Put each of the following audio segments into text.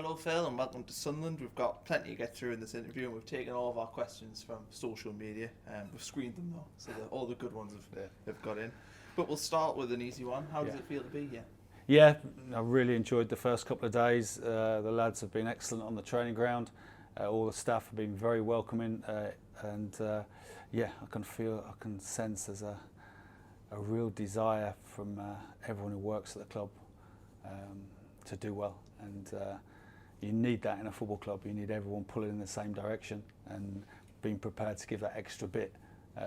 Hello, Phil, and welcome to Sunderland. We've got plenty to get through in this interview, and we've taken all of our questions from social media. We've screened them though, so that all the good ones have got in. But we'll start with an easy one. How does it feel to be here? Yeah, I really enjoyed the first couple of days. The lads have been excellent on the training ground. All the staff have been very welcoming, and I can sense there's a real desire from everyone who works at the club to do well. And you need that in a football club. You need everyone pulling in the same direction and being prepared to give that extra bit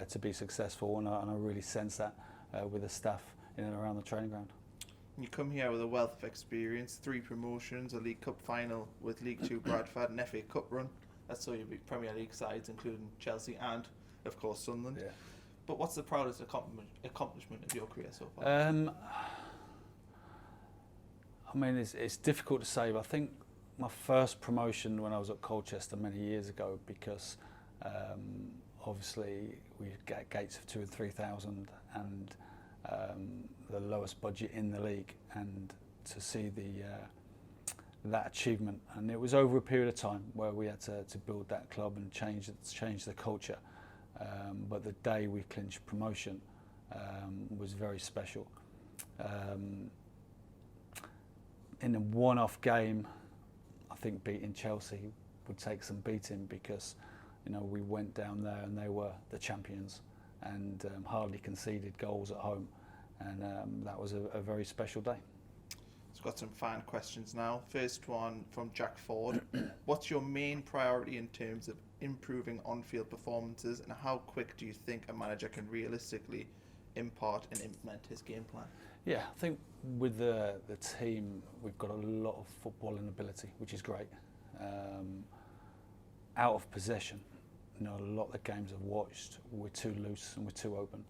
to be successful. And I really sense that with the staff in and around the training ground. You come here with a wealth of experience, 3 promotions, a League Cup final with League Two Bradford, an FA Cup run. That's so you beat Premier League sides, including Chelsea and, of course, Sunderland. Yeah. But what's the proudest accomplishment of your career so far? I mean, it's difficult to say, but I think my first promotion when I was at Colchester many years ago, because obviously we get gates of 2,000 and 3,000 and the lowest budget in the league, and to see that achievement, and it was over a period of time where we had to build that club and change the culture. But the day we clinched promotion was very special. In a one-off game, I think beating Chelsea would take some beating, because we went down there and they were the champions and hardly conceded goals at home, and that was a very special day. It's got some fan questions now. First one from Jack Ford. What's your main priority in terms of improving on-field performances, and how quick do you think a manager can realistically impart and implement his game plan? Yeah, I think with the team, we've got a lot of footballing ability, which is great. Out of possession, a lot of the games I've watched, we're too loose and we're too open.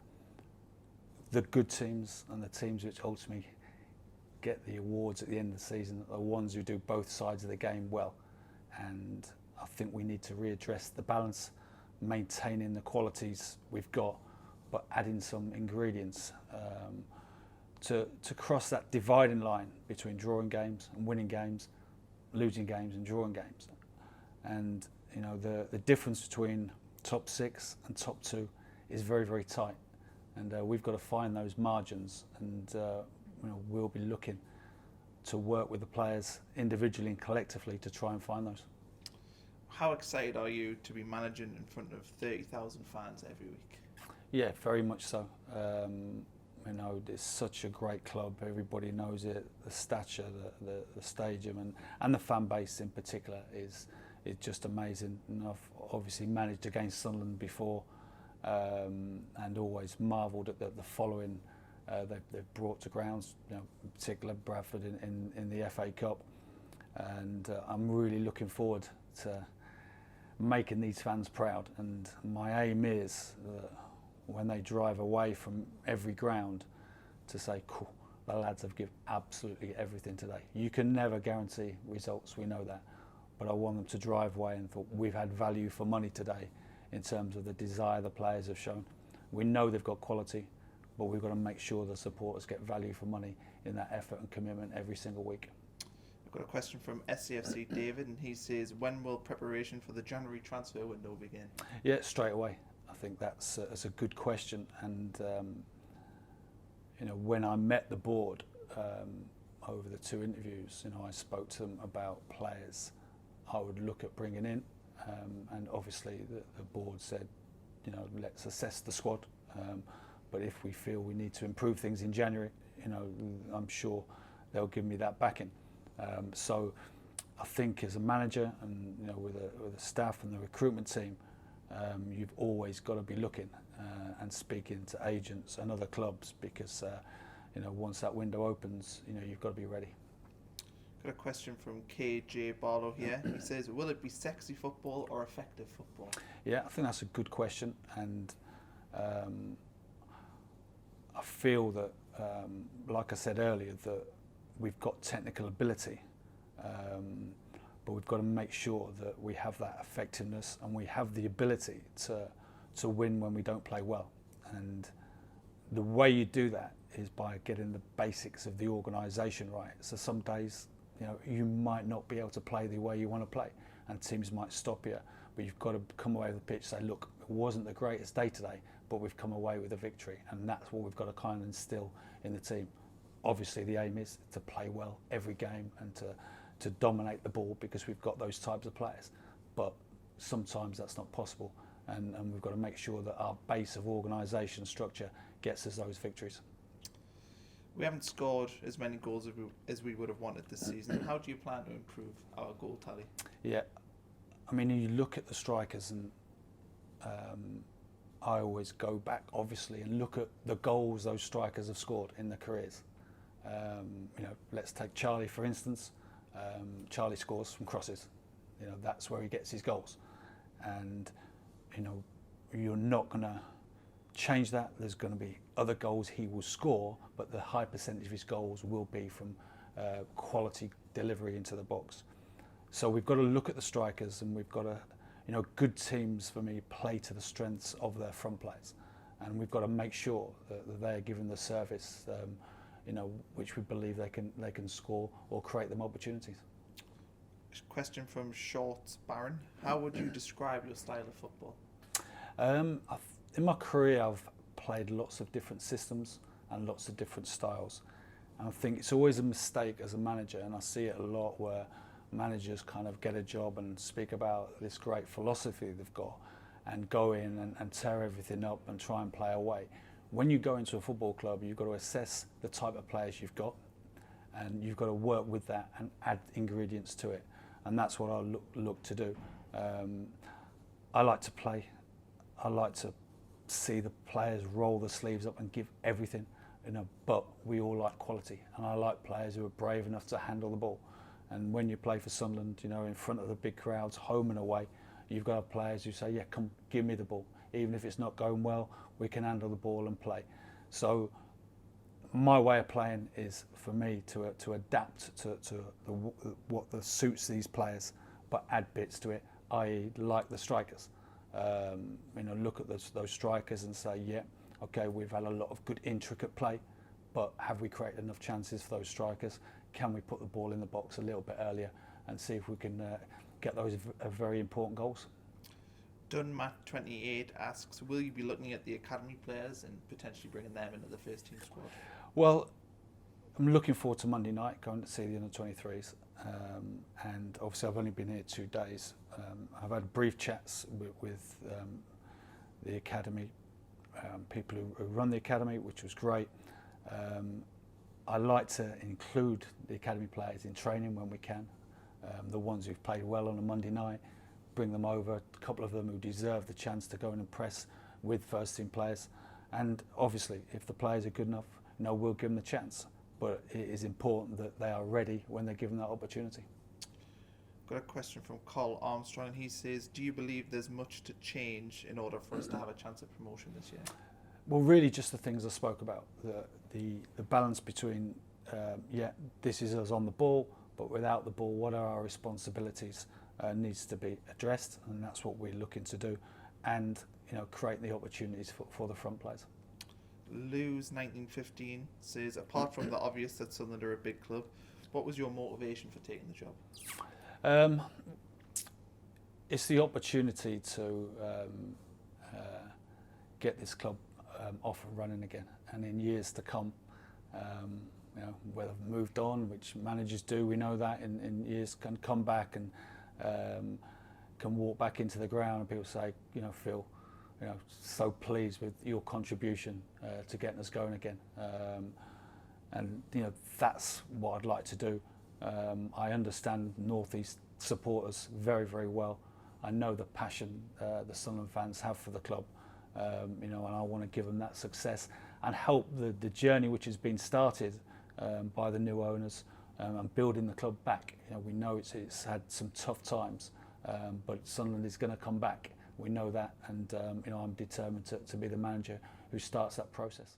The good teams and the teams which ultimately get the awards at the end of the season are the ones who do both sides of the game well. And I think we need to readdress the balance, maintaining the qualities we've got, but adding some ingredients to cross that dividing line between drawing games and winning games, losing games and drawing games. And the difference between top 6 and top 2 is very, very tight, and we've got to find those margins, and we'll be looking to work with the players individually and collectively to try and find those. How excited are you to be managing in front of 30,000 fans every week? Yeah, very much so. It's such a great club. Everybody knows it. The stature, the stadium, and the fan base in particular is just amazing. And I've obviously managed against Sunderland before, and always marvelled at the following they've brought to grounds. In particular Bradford in the FA Cup, and I'm really looking forward to making these fans proud. And my aim is when they drive away from every ground to say, cool, the lads have given absolutely everything today. You can never guarantee results, we know that, but I want them to drive away and thought, we've had value for money today in terms of the desire the players have shown. We know they've got quality, but we've got to make sure the supporters get value for money in that effort and commitment every single week. I've got a question from SCFC David, and he says, when will preparation for the January transfer window begin? Yeah, straight away. I think that's a good question, and when I met the board over the 2 interviews, I spoke to them about players I would look at bringing in, and obviously the board said, let's assess the squad, but if we feel we need to improve things in January, I'm sure they'll give me that backing. So I think as a manager and with the staff and the recruitment team, you've always got to be looking and speaking to agents and other clubs, because once that window opens, you've got to be ready. Got a question from KJ Barlow here. He says, will it be sexy football or effective football? Yeah, I think that's a good question, and I feel that, like I said earlier, that we've got technical ability, but we've got to make sure that we have that effectiveness and we have the ability to win when we don't play well. And the way you do that is by getting the basics of the organisation right. So some days You know, you might not be able to play the way you want to play, and teams might stop you. But you've got to come away with the pitch, say, look, it wasn't the greatest day today, but we've come away with a victory, and that's what we've got to kind of instill in the team. Obviously, the aim is to play well every game and to dominate the ball, because we've got those types of players. But sometimes that's not possible, and we've got to make sure that our base of organisation structure gets us those victories. We haven't scored as many goals as we would have wanted this season. How do you plan to improve our goal tally? Yeah, I mean, you look at the strikers, and I always go back, obviously, and look at the goals those strikers have scored in their careers. You know, let's take Charlie, for instance. Charlie scores from crosses. You know, that's where he gets his goals. And, you know, you're not going to change that. There's going to be other goals he will score, but the high percentage of his goals will be from quality delivery into the box. So we've got to look at the strikers, and we've got to, you know, good teams for me play to the strengths of their front players, and we've got to make sure that they're given the service, you know, which we believe they can score or create them opportunities. Question from Short Baron: how would you describe your style of football? In my career, I've played lots of different systems and lots of different styles, and I think it's always a mistake as a manager, and I see it a lot where managers kind of get a job and speak about this great philosophy they've got and go in and tear everything up and try and play away. When you go into a football club, you've got to assess the type of players you've got, and you've got to work with that and add ingredients to it, and that's what I look to do. I like to play. I like to see the players roll the sleeves up and give everything, you know, but we all like quality, and I like players who are brave enough to handle the ball. And when you play for Sunderland, you know, in front of the big crowds, home and away, you've got players who say, yeah, come, give me the ball. Even if it's not going well, we can handle the ball and play. So my way of playing is, for me, to adapt to what suits these players, but add bits to it, i.e. like the strikers. You know, look at those strikers and say, yeah, okay, we've had a lot of good intricate play, but have we created enough chances for those strikers? Can we put the ball in the box a little bit earlier and see if we can get those very important goals? Dunmat28 asks, will you be looking at the academy players and potentially bringing them into the first team squad? Well, I'm looking forward to Monday night, going to see the under-23s. And obviously I've only been here 2 days. I've had brief chats with the academy, people who run the academy, which was great. I like to include the academy players in training when we can. The ones who've played well on a Monday night, bring them over, a couple of them who deserve the chance to go and impress with first team players. And obviously, if the players are good enough, you know, we'll give them the chance. But it is important that they are ready when they're given that opportunity. Got a question from Carl Armstrong, and he says, do you believe there's much to change in order for us to have a chance of promotion this year? Well, really just the things I spoke about, the balance between, yeah, this is us on the ball, but without the ball, what are our responsibilities needs to be addressed, and that's what we're looking to do, and, you know, create the opportunities for the front players. Lose 1915 says, apart from the obvious that Sunderland are a big club, what was your motivation for taking the job? It's the opportunity to get this club off and running again, and in years to come, you know, whether they've moved on, which managers do, we know that in years can come back and can walk back into the ground, and people say, you know, Phil, you know, so pleased with your contribution to getting us going again, and you know, that's what I'd like to do. I understand North East supporters very, very well. I know the passion the Sunderland fans have for the club, you know, and I want to give them that success and help the journey which has been started by the new owners and building the club back. You know, we know it's had some tough times, but Sunderland is going to come back. We know that, and you know, I'm determined to be the manager who starts that process.